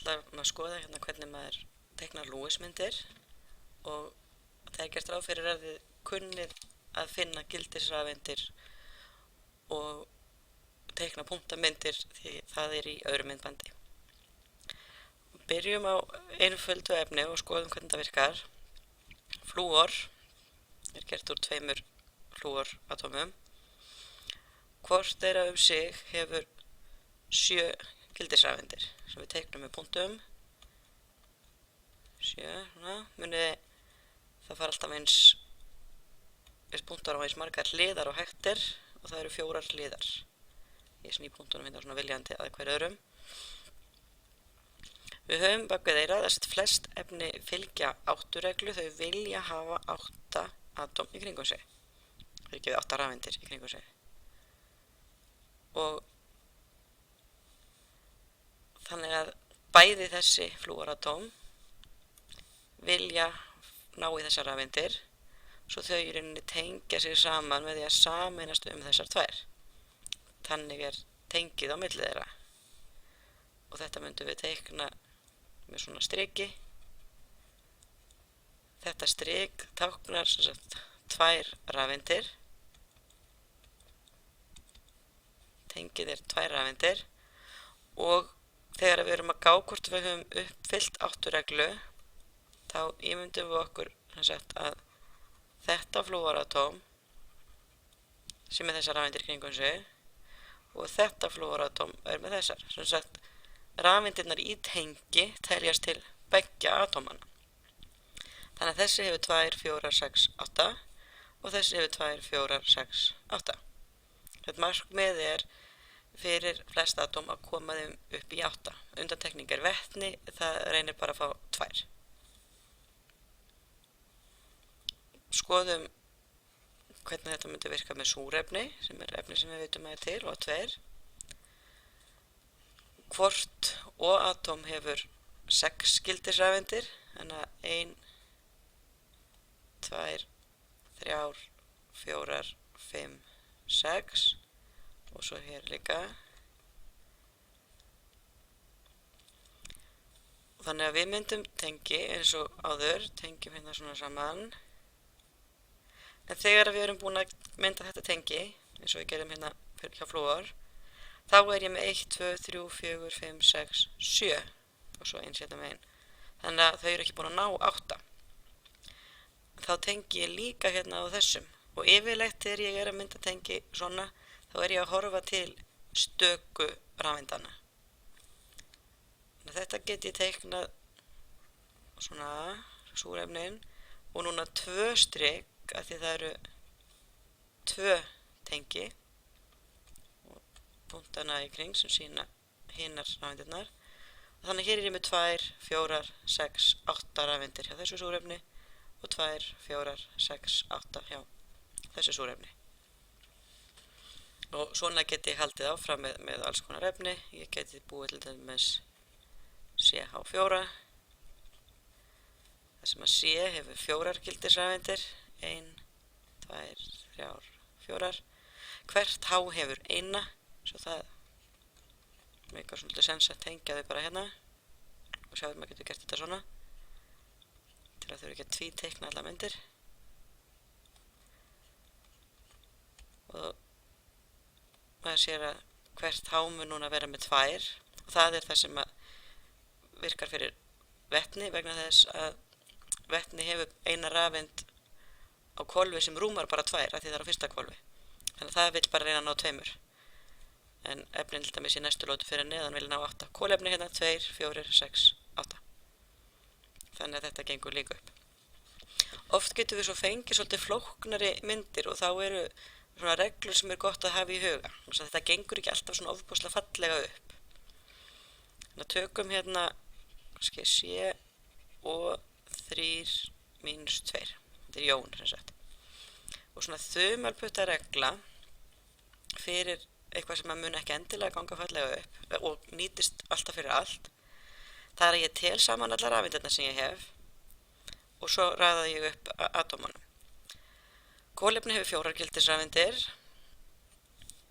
ætla að skoða hérna hvernig maður teiknar Lewis-myndir og það gert ráð fyrir að þið kunnið að finna gildisrafeindir og teikna punktamyndir því það í öðru myndbandi. Byrjum á einföldu efni og skoðum hvernig það virkar. Flúor gert úr 2 flúoratómum. Hvort þeirra sig hefur 7 gildisrafeindir sem við teiknum með punktum. 7, munið það fara alltaf eins punktar á eins margar hliðar og hægtir og það eru 4 hliðar. Ég sný punktunum hérna svona viljandi að hverju öðrum. Við höfum bakvið þeirra að flest efni fylgja áttureglu, þau vilja hafa 8 atóm í kringum sig. Það ekki við 8 rafeindir í kringum sig. Og þannig að bæði þessi flúoratóm vilja ná í þessar rafeindir svo þau í rauninni tengja sig saman með því að sameinast þessar 2. Þannig tengið á milli þeirra. Og þetta myndum við teikna með svona striki. Þetta strik táknar 2 rafeindir. Tengið 2 rafeindir og þegar við erum að gá hvort við höfum uppfyllt áttureglu þá ímyndum við okkur að þetta flúoratóm sem með þessar rafeindir kringum sig og þetta flúoratóm með þessar. Rafeindirnar í tengi teljast til beggja atómanna. Þannig að þessi hefur 2, 4, 6, 8 og þessi hefur 2, 4, 6, 8. Þetta markmið fyrir flest atóm að koma þeim upp í 8. Undantekning vetni, það reynir bara að fá 2. Skoðum hvernig þetta myndi virka með súrefni, sem efni sem við vitum að til, og 2. Hvort og atóm hefur 6 gildisrafeindir, þannig að 1, 2, 3, 4, 5, 6 og svo hér líka. Þannig að við myndum tengi eins og áður, tengjum hérna svona saman. En þegar við erum búin að mynda þetta tengi, eins og við gerum hérna hjá flúor, þá ég með 1, 2, 3, 4, 5, 6, 7 og svo eins hérna megin. Þannig að þau eru ekki búin að ná 8. Þá tengi ég líka hérna á þessum og yfirleitt þegar ég að mynda tengi svona þá ég að horfa til stöku rafeindana. Þetta get ég teiknað svona súrefnin og núna 2 strik af því það eru 2 tengi og punktana í kring sem sýna hinar rafeindirnar. Þannig hér ég með 2, 4, 6, 8 rafeindir hjá þessu súrefni og 2, 4, 6, 8 hjá þessu súrefni. Og svona get ég haldið áfram með alls konar efni. Ég geti búið til dæmis CH4. Það sem að C hefur 4 gildisrafeindir. 1, 2, 3, 4. Hvert H hefur 1. Svo það meikar svolítið sens að tengja þau bara hérna. Og sjáum maður getur gert þetta svona. Til að þau ekki að tvíteikna alla myndir. Og maður sér að hvert H mun núna vera með 2 og það það sem að virkar fyrir vetni vegna þess að vetni hefur 1 rafeind á hvolfi sem rúmar bara 2 af því það á fyrsta hvolfi. Þannig að það vill bara reyna að ná 2. En efnin til dæmis í næstu lótu fyrir neðan vil ná 8. Kolefni hérna 2, 4, 6, 8. Þannig að þetta gengur líka upp. Oft getum við svo fengið svolítið flóknari myndir og þá eru svona reglur sem gott að hafa í huga. Þetta gengur ekki alltaf svona ofboðslega fallega upp. Þannig að tökum hérna kannski C og 3 mínus 2. Þetta jón sem sagt. Og svona þumalputta regla fyrir eitthvað sem að mun ekki endilega ganga fallega upp og nýtist alltaf fyrir allt. Það að ég tel saman allar rafeindirnar sem ég hef og svo raða ég upp atómunum. Kolefni hefur 4 gildisrafeindir.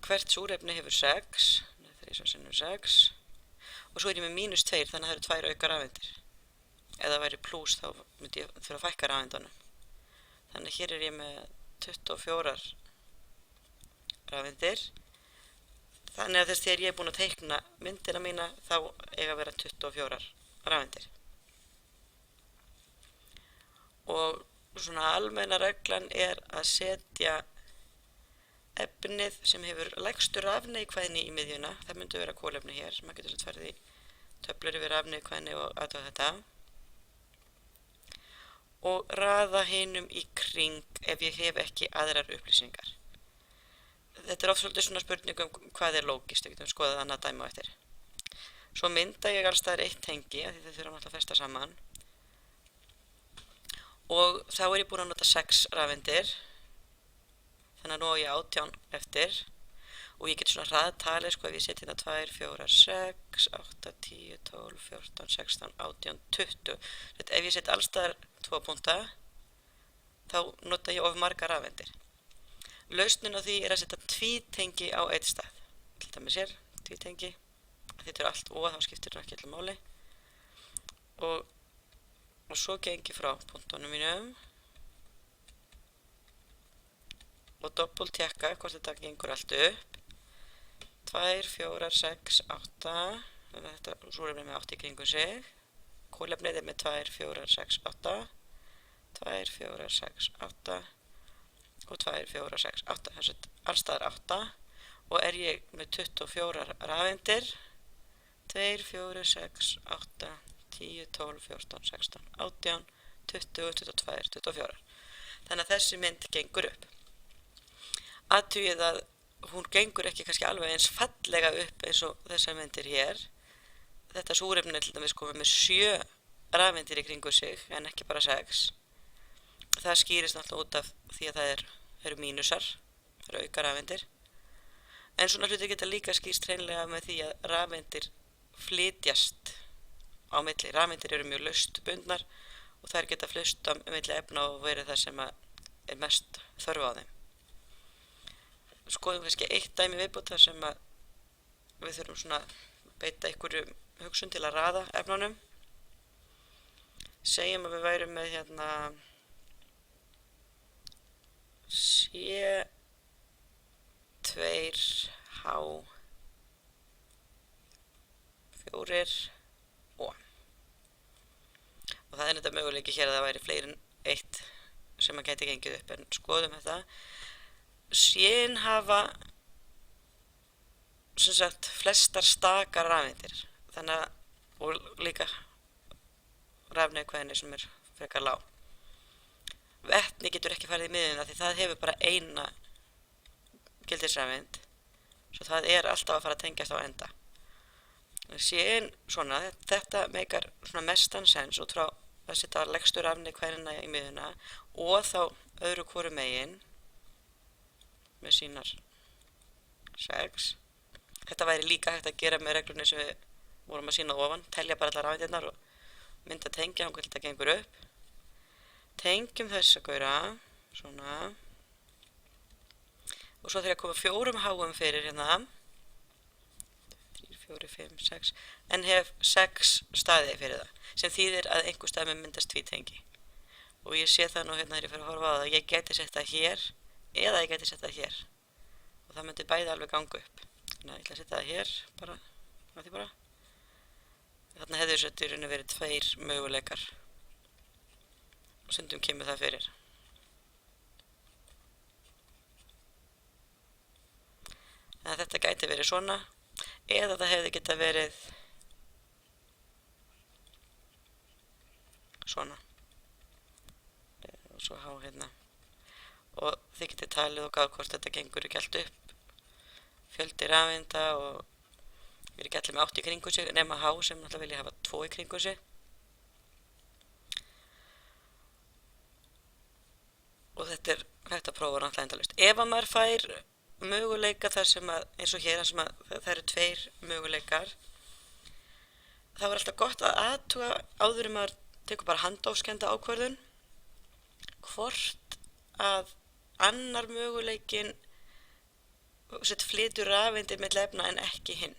Hvert súrefni hefur 6. 3 sinnum 6. og svo er ég með -2 þannig að það eru 2 auka rafeindir. Ef það væri plús þá myndi ég þurfa að fækka rafeindunum. Þannig að hér er ég með 24 rafeindir. Þannig að þess þegar ég er búin að teikna myndina mína þá eiga að vera 24 rafeindir. Og svona almenna reglan er að setja efnið sem hefur lægstu rafneikvæðni í miðjuna. Það myndi vera kolefni hér. Maður getur sett farið í töflur yfir rafneikvæðni og aðtöða þetta. Og raða hinum í kring ef ég hef ekki aðrar upplýsingar. Þetta er oft svolítið svona spurning hvað er lógist, við getum skoðað annað dæmi á eftir. Svo mynda ég alls staðar eitt tengi, af því þau þurfum alltaf að festa saman. Og þá er ég búin að nota 6 rafeindir, þannig að nú á ég 18 eftir. Og ég get svona hraðtalið, sko, ef ég setja hérna 2, 4, 6, 8, 10, 12, 14, 16, 18, 20. Ef ég set alls staðar 2 punkta, þá nota ég of margar rafeindir. Lausnin á því er að setja tvítengi á eitt stað. Til dæmis hér, tvítengi. Þetta er allt og þá skiptir það ekki allir máli. Og svo geng ég frá punktunum mínum. Og doppeltekka hvort þetta gengur allt upp. 2, 4, 6, 8. Þetta súrefni með 8 í kringum sig. Kolefnið er með 2, 4, 6, 8. 2, 4, 6, 8. Og 2, 4, 6, 8. Þessi alls staðar 8. Og er ég með 24 rafeindir. 2, 4, 6, 8, 10, 12, 14, 16, 18, 20, 22, 24. Þannig að þessi mynd gengur upp. Athugið að hún gengur ekki kannski alveg eins fallega upp eins og þessar myndir hér. Þetta súrefni til dæmis komið með 7 rafeindir í kringu sig en ekki bara 6. Það skýrist náttúrulega út af því að það eru mínusar, það eru auka rafeindir. En svona hlutir geta líka skýrst hreinlega með því að rafeindir flytjast á milli. Rafeindir eru mjög laust bundnar og þær geta flust á milli efna og verið það sem er mest þörf á þeim. Skoðum kannski eitt dæmi viðbót þar sem að við þurfum svona að beita einhverju hugsun til að raða efnunum. Segjum að við værum með hérna C2H4. Og það er þetta möguleiki hér að það væri fleiri en eitt sem að gæti gengið upp, en skoðum þetta. Síðan hafa sem sagt flestar stakar rafeindir, þannig að, og líka rafneikvæðni sem er frekar lág. Vetni getur ekki farið í miðjuna því það hefur bara eina gildisrafeind, svo það er alltaf að fara að tengjast á enda. Síðan svona, þetta meikar svona mestan sens út frá að setja lægstu rafneikvæðnina í miðjuna og þá öðru hvoru megin með sínar 6. Þetta væri líka hægt að gera með reglunni sem við vorum að sína ofan, telja bara allar rafeindirnar og mynda tengja hann hvernig þetta gengur upp. Tengjum þessa gaura, svona. Og svo þegar ég koma 4 háum fyrir hérna, 3, 4, 5, 6, en hef 6 staði fyrir það, sem þýðir að einhver stað með myndast tvítengi. Og ég sé það nú hérna þegar ég fyrir að horfa á það, ég geti sett það hér, eða ég geti sett það hér. Og það myndi bæði alveg ganga upp. Þannig að ég ætla að setja það hér, bara, að því bara. Þarna hefði þessu í rauninu verið 2 möguleikar. Og stundum kemur það fyrir. En þetta gæti verið svona, eða það hefði geta verið svona. Og svo há hérna. Og þið getið talið og gáð hvort þetta gengur ekki allt upp. Fjöldi rafeinda og er ekki allir með 8 í kringu sig, nema há sem náttúrulega vilja hafa 2 í kringu sig. Og þetta er hægt að prófa náttúrulega endalaust. Ef að maður fær möguleika þar sem að, eins og hér, sem að það eru 2 möguleikar, þá er alltaf gott að athuga áður en maður tekur bara handófskenda ákvörðun, hvort að annar möguleikin flytur rafeindir milli efna en ekki hinn.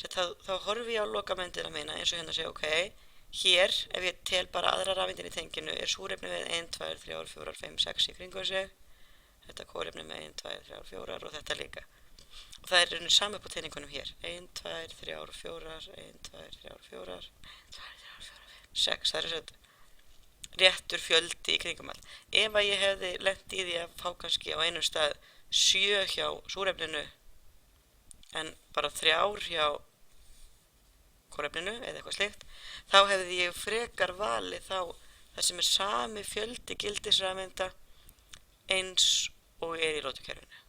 Þá horfi ég á lokamyndina mína eins og hérna sé ok, hér ef ég tel bara aðra rafeindin í tenginu er súrefni við 1, 2, 3, 4, 5, 6 í kringum sig, þetta kólefni með 1, 2, 3, 4 og þetta líka. Og það er rauninni sami upp á teningunum hér, 1, 2, 3, 4, 1, 2, 3, 4, 1, 2, 3, 4, 5, 6, það er svona réttur fjöldi í kringum allt. Ef að ég hefði lent í því að fá kannski á einum stað 7 hjá súrefninu en bara 3 hjá kólefninu eða eitthvað slíkt, þá hefði ég frekar valið þá það sem er sami fjöldi gildisrafeinda eins og er í lotukerfinu.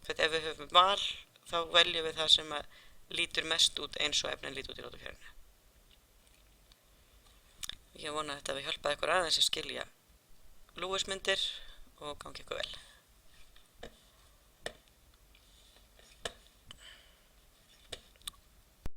Þegar ef við höfum val, þá veljum við það sem að lítur mest út eins og efnin lítur út í lotukerfinu. Ég vona að þetta við hjálpaði ykkur aðeins að skilja Lewis-myndir og gangi ykkur vel.